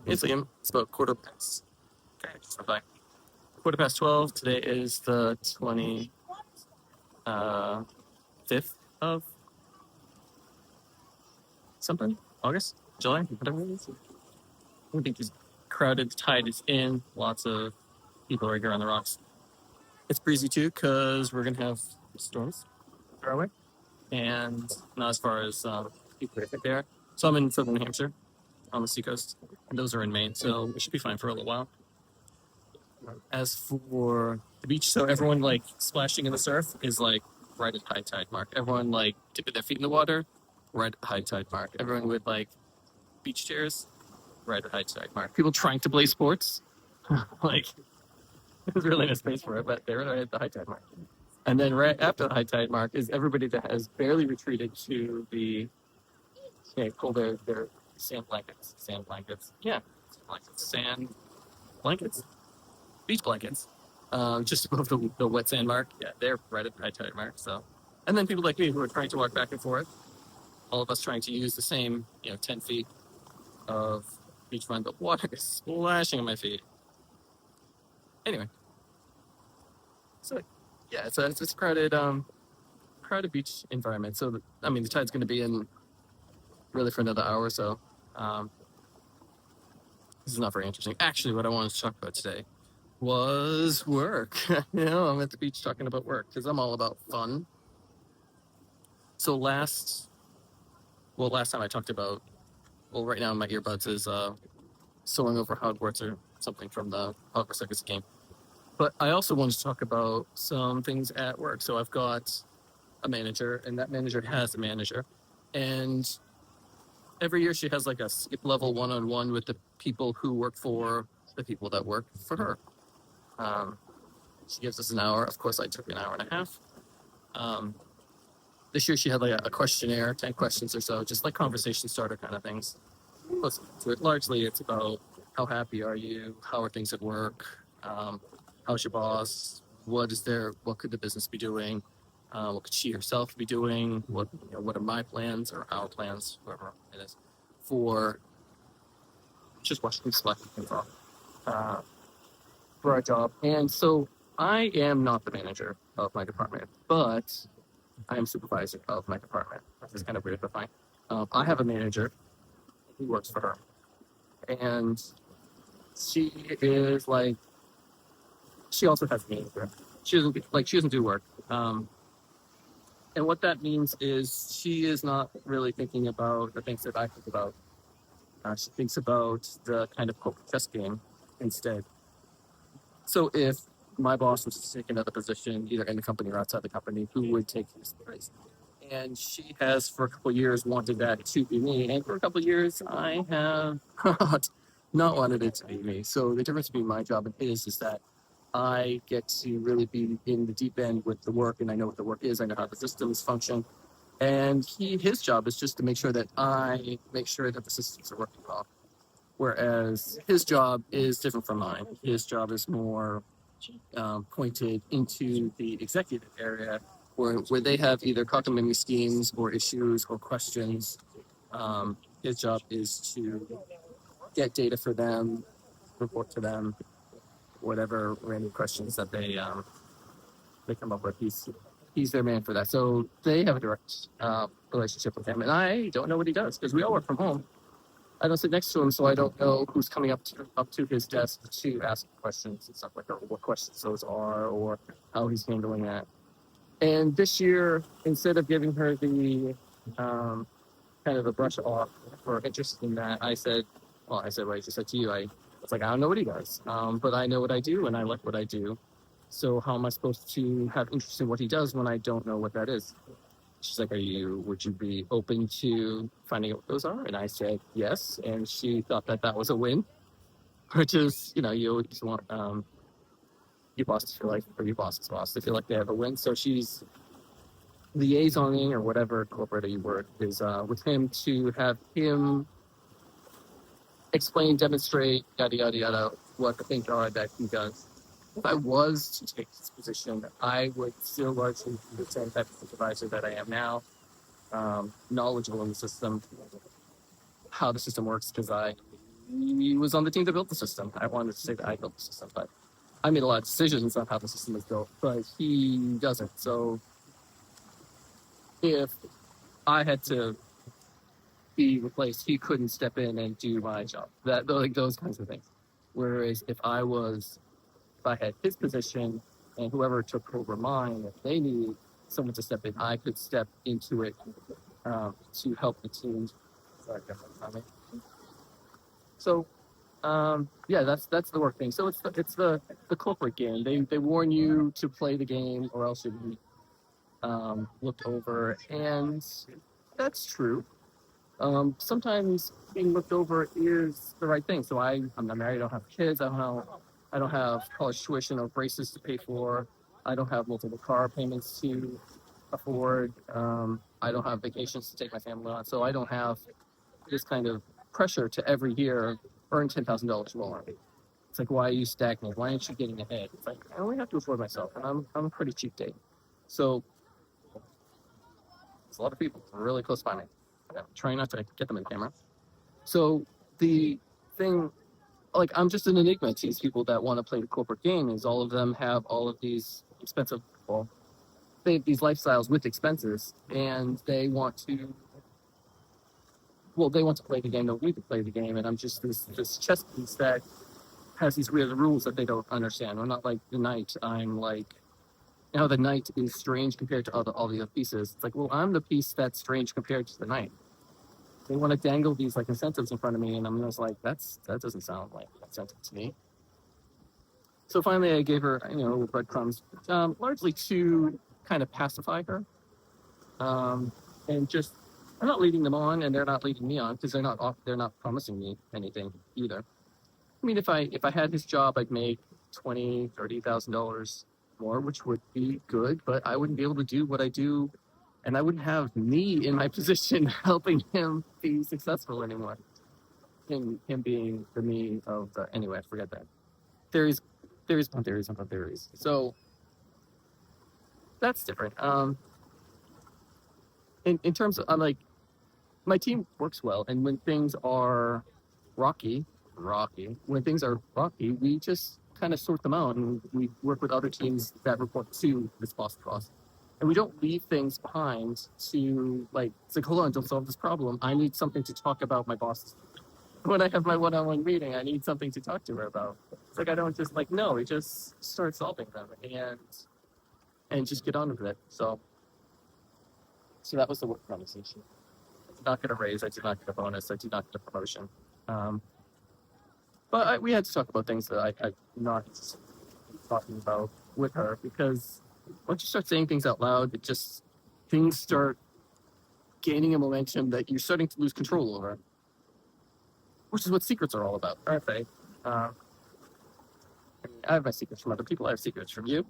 It's Liam. It's about quarter past. Okay, just reply. 12:15. Today is the 25th of something. August, July, whatever it is. I think it's crowded. The tide is in. Lots of people right here on the rocks. It's breezy too because we're gonna have storms far away, and not as far as people think they are. So I'm in southern New Hampshire on the seacoast, and those are in Maine, so we should be fine for a little while. As for the beach, so everyone like splashing in the surf is like right at high tide mark. Everyone like dipping their feet in the water, right at high tide mark. Everyone with like beach chairs, right at high tide mark. People trying to play sports, like there's really no space for it, but they're right at the high tide mark. And then right after the high tide mark is everybody that has barely retreated to the pull their sand blankets. Sand blankets. Yeah. Sand blankets. Beach blankets. Just above the wet sand mark. Yeah, they're right at the high tide mark. So, and then people like me who are trying to walk back and forth, all of us trying to use the same, 10 feet of beachfront. The water is splashing on my feet. Anyway, so yeah, it's a crowded beach environment. So the tide's going to be in really for another hour or so. This is not very interesting. Actually, what I wanted to talk about today was work. I'm at the beach talking about work because I'm all about fun. So last time I talked about, right now in my earbuds is soaring over Hogwarts or something from the Hogwarts Legacy game. But I also wanted to talk about some things at work. So I've got a manager, and that manager has a manager. And every year she has like a skip level one-on-one with the people who work for the people that work for her. She gives us an hour. Of course, I took an hour and a half. This year she had like a questionnaire, 10 questions or so, just like conversation starter kind of things. Listen to it. Largely, it's about how happy are you? How are things at work? How's your boss? What could the business be doing? What could she herself be doing? What are my plans or our plans, whoever it is, for just watching select info for our job. And so I am not the manager of my department, but I am supervisor of my department. This is kind of weird, but fine. I have a manager who works for her, and she is like, she also has a manager. She doesn't do work. And what that means is she is not really thinking about the things that I think about. She thinks about the kind of corporate chess game instead. So if my boss was to take another position, either in the company or outside the company, who would take his place? And she has, for a couple of years, wanted that to be me. And for a couple of years, I have not wanted it to be me. So the difference between my job and his is that I get to really be in the deep end with the work, and I know what the work is. I know how the systems function. And his job is just to make sure that I make sure that the systems are working well. Whereas his job is different from mine. His job is more pointed into the executive area where they have either cockamamie schemes or issues or questions. His job is to get data for them, report to them, whatever random questions that they come up with. He's their man for that. So they have a direct relationship with him, and I don't know what he does because we all work from home. I don't sit next to him, so I don't know who's coming up to his desk to ask questions and stuff like that, or what questions those are, or how he's handling that. And this year, instead of giving her the kind of a brush off for interest in that, I said what I just said to you. I was like, I don't know what he does, but I know what I do, and I like what I do. So how am I supposed to have interest in what he does when I don't know what that is? She's like, would you be open to finding out what those are? And I said, yes. And she thought that was a win, which is, you always want your boss to feel like, or your boss's boss to feel like they have a win. So she's liaisoning or whatever corporate word is with him to have him explain, demonstrate, yada, yada, yada, what the things are that he does. If I was to take this position, I would still largely be the same type of supervisor that I am now, knowledgeable in the system, how the system works, because I he was on the team that built the system. I wanted to say that I built the system, but I made a lot of decisions on how the system is built, but he doesn't. So if I had to be replaced, he couldn't step in and do my job. That like those kinds of things. Whereas if I had his position and whoever took over mine, if they needed someone to step in, I could step into it to help the team. Sorry, so yeah, that's the work thing. So it's the corporate game. They warn you to play the game or else you'll be looked over, and that's true. Sometimes being looked over is the right thing. So I'm not married. I don't have kids. I don't have college tuition or braces to pay for. I don't have multiple car payments to afford. I don't have vacations to take my family on. So I don't have this kind of pressure to every year earn $10,000 more. It's like, why are you stagnant? Why aren't you getting ahead? It's like, I only have to afford myself, and I'm a pretty cheap date. So it's a lot of people really close by me. I'm trying not to get them in camera. So the thing, like, I'm just an enigma to these people that want to play the corporate game. Is all of them have all of these expensive, well, they have these lifestyles with expenses, and they want to play the game. They don't need to play the game, and I'm just this chess piece that has these weird rules that they don't understand. I'm not like the knight. I'm like, the knight is strange compared to all the other pieces. It's like, well, I'm the piece that's strange compared to the knight. They want to dangle these like incentives in front of me, and I'm just like, that doesn't sound like an incentive to me. So finally, I gave her, breadcrumbs, largely to kind of pacify her, and just I'm not leading them on, and they're not leading me on because they're not promising me anything either. I mean, if I had his job, I'd make $20,000-$30,000 more, which would be good, but I wouldn't be able to do what I do, and I wouldn't have me in my position helping him be successful anymore. Him being the me of the anyway, forget that. Theories upon theories upon theories. So that's different. In terms of I'm like my team works well, and when things are rocky, when things are rocky, we just kind of sort them out, and we work with other teams that report to this boss. And we don't leave things behind to it's like, hold on, don't solve this problem. I need something to talk about my boss. When I have my one-on-one meeting, I need something to talk to her about. It's like I don't just no, we just start solving them and just get on with it. So that was the work conversation. I did not get a raise. I did not get a bonus. I did not get a promotion. But we had to talk about things that I'm not talking about with her, because once you start saying things out loud, things start gaining a momentum that you're starting to lose control over, which is what secrets are all about, aren't they? I have my secrets from other people. I have secrets from you.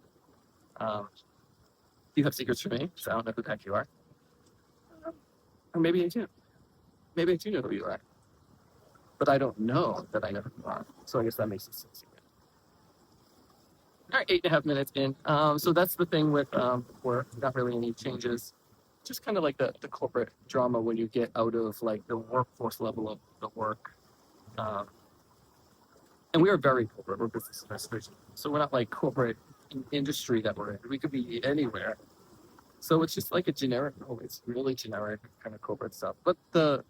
You have secrets from me, so I don't know who the heck you are. Or maybe I do. Maybe I do know who you are. But I don't know that I know who you are. So I guess that makes it secret. All right, 8.5 minutes in. So that's the thing with work. Not really any changes. Just kind of like the corporate drama when you get out of the workforce level of the work. And we are very corporate. We're business investors. So we're not like corporate industry that we're in. We could be anywhere. So it's just like a generic, it's really generic kind of corporate stuff. But the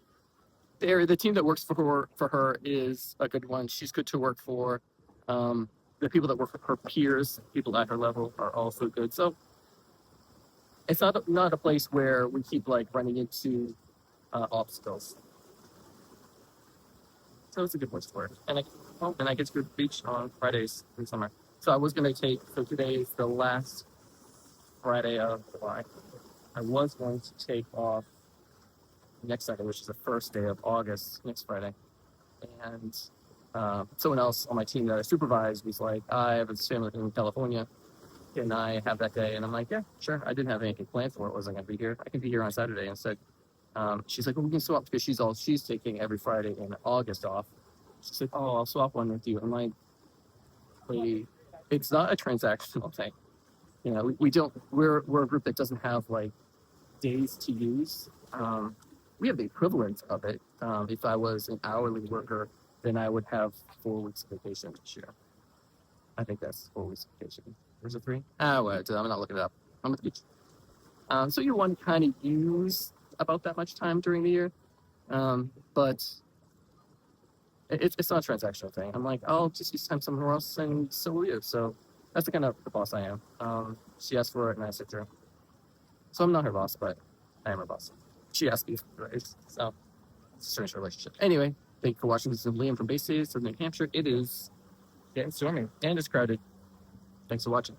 team that works for her is a good one. She's good to work for. The people that work for her peers, people at her level, are also good. So it's not a place where we keep running into obstacles. So it's a good place to work. And I get to go to the beach on Fridays in summer. So I was going to so today is the last Friday of July. I was going to take off next Sunday, which is the first day of August, next Friday. And someone else on my team that I supervise was like, I have a family in California. Can I have that day? And I'm like, yeah, sure. I didn't have anything planned for it. Wasn't going to be here. I can be here on Saturday instead. She's like, well, we can swap because she's taking every Friday in August off. She's like, oh, I'll swap one with you. I'm like, it's not a transactional thing. We're a group that doesn't have days to use. We have the equivalent of it. If I was an hourly worker, then I would have 4 weeks of vacation this year. I think that's 4 weeks of vacation. Or is it 3? Ah, well, I'm not looking it up. I'm at the beach. So year one kind of use about that much time during the year, but it's not a transactional thing. I'm like, I'll just use time somewhere else, and so will you. So that's the kind of the boss I am. She asked for it, and I said, sure. So I'm not her boss, but I am her boss. She asked me for it, so it's a strange relationship. Anyway, thank you for watching. This is Liam from Bay State, New Hampshire. It is getting stormy and it's crowded. Thanks for watching.